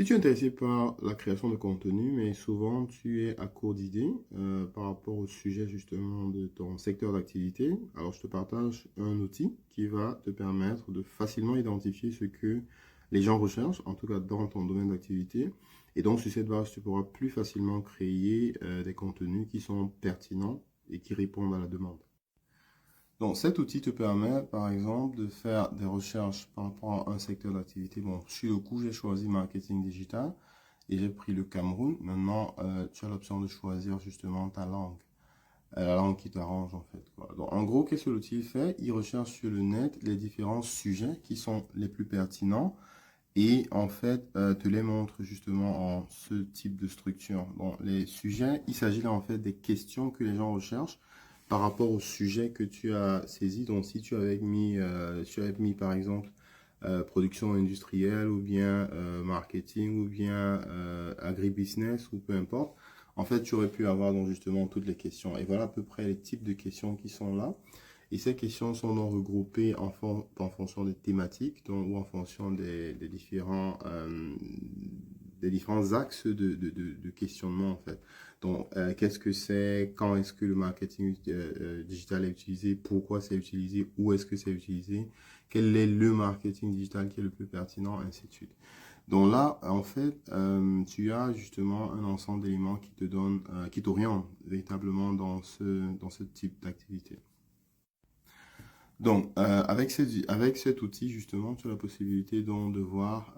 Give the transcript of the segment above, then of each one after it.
Si tu es intéressé par la création de contenu, mais souvent tu es à court d'idées par rapport au sujet justement de ton secteur d'activité, alors je te partage un outil qui va te permettre de facilement identifier ce que les gens recherchent, en tout cas dans ton domaine d'activité. Et donc sur cette base, tu pourras plus facilement créer des contenus qui sont pertinents et qui répondent à la demande. Donc, cet outil te permet, par exemple, de faire des recherches par rapport à un secteur d'activité. Bon, sur le coup, j'ai choisi marketing digital et j'ai pris le Cameroun. Maintenant, tu as l'option de choisir justement ta langue, la langue qui t'arrange en fait, quoi. Donc, en gros, qu'est-ce que l'outil fait? Il recherche sur le net les différents sujets qui sont les plus pertinents et en fait te les montre justement en ce type de structure. Bon, les sujets, il s'agit là en fait des questions que les gens recherchent par rapport au sujet que tu as saisi. Donc si tu avais mis par exemple production industrielle ou bien marketing ou bien agribusiness ou peu importe, en fait tu aurais pu avoir donc justement toutes les questions. Et voilà à peu près les types de questions qui sont là. Et ces questions sont donc regroupées en fonction des thématiques donc, ou en fonction des différents axes de questionnement en fait. Donc, qu'est-ce que c'est, quand est-ce que le marketing digital est utilisé, pourquoi c'est utilisé, où est-ce que c'est utilisé, quel est le marketing digital qui est le plus pertinent, ainsi de suite. Donc là, en fait, tu as justement un ensemble d'éléments qui te donnent, qui t'orientent véritablement dans ce type d'activité. Donc, avec cet outil, justement, tu as la possibilité donc de voir,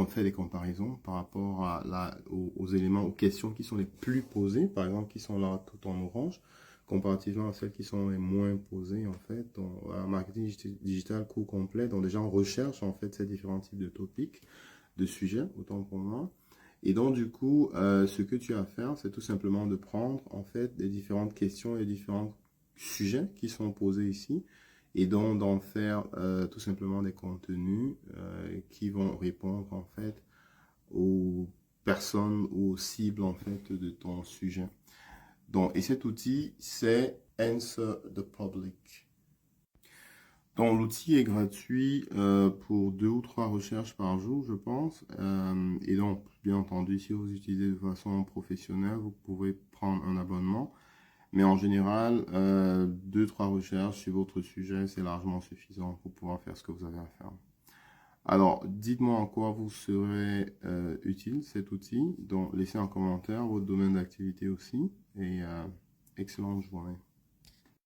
faire des comparaisons par rapport aux éléments, aux questions qui sont les plus posées, par exemple, qui sont là tout en orange, comparativement à celles qui sont les moins posées, en fait. Donc, marketing digital court complet, donc les gens recherchent, en fait, ces différents types de topics, de sujets, autant pour moi. Et donc, du coup, ce que tu as à faire, c'est tout simplement de prendre, en fait, les différentes questions et différents sujets qui sont posés ici et donc d'en faire tout simplement des contenus qui vont répondre, en fait, aux personnes ou aux cibles, en fait, de ton sujet. Donc, et cet outil, c'est Answer the Public. Donc, l'outil est gratuit pour 2 ou 3 recherches par jour, je pense. Et donc, bien entendu, si vous utilisez de façon professionnelle, vous pouvez prendre un abonnement. Mais en général, 2, 3 recherches sur votre sujet, c'est largement suffisant pour pouvoir faire ce que vous avez à faire. Alors, dites-moi en quoi vous serez utile cet outil. Donc, laissez un commentaire, votre domaine d'activité aussi. Et excellente journée.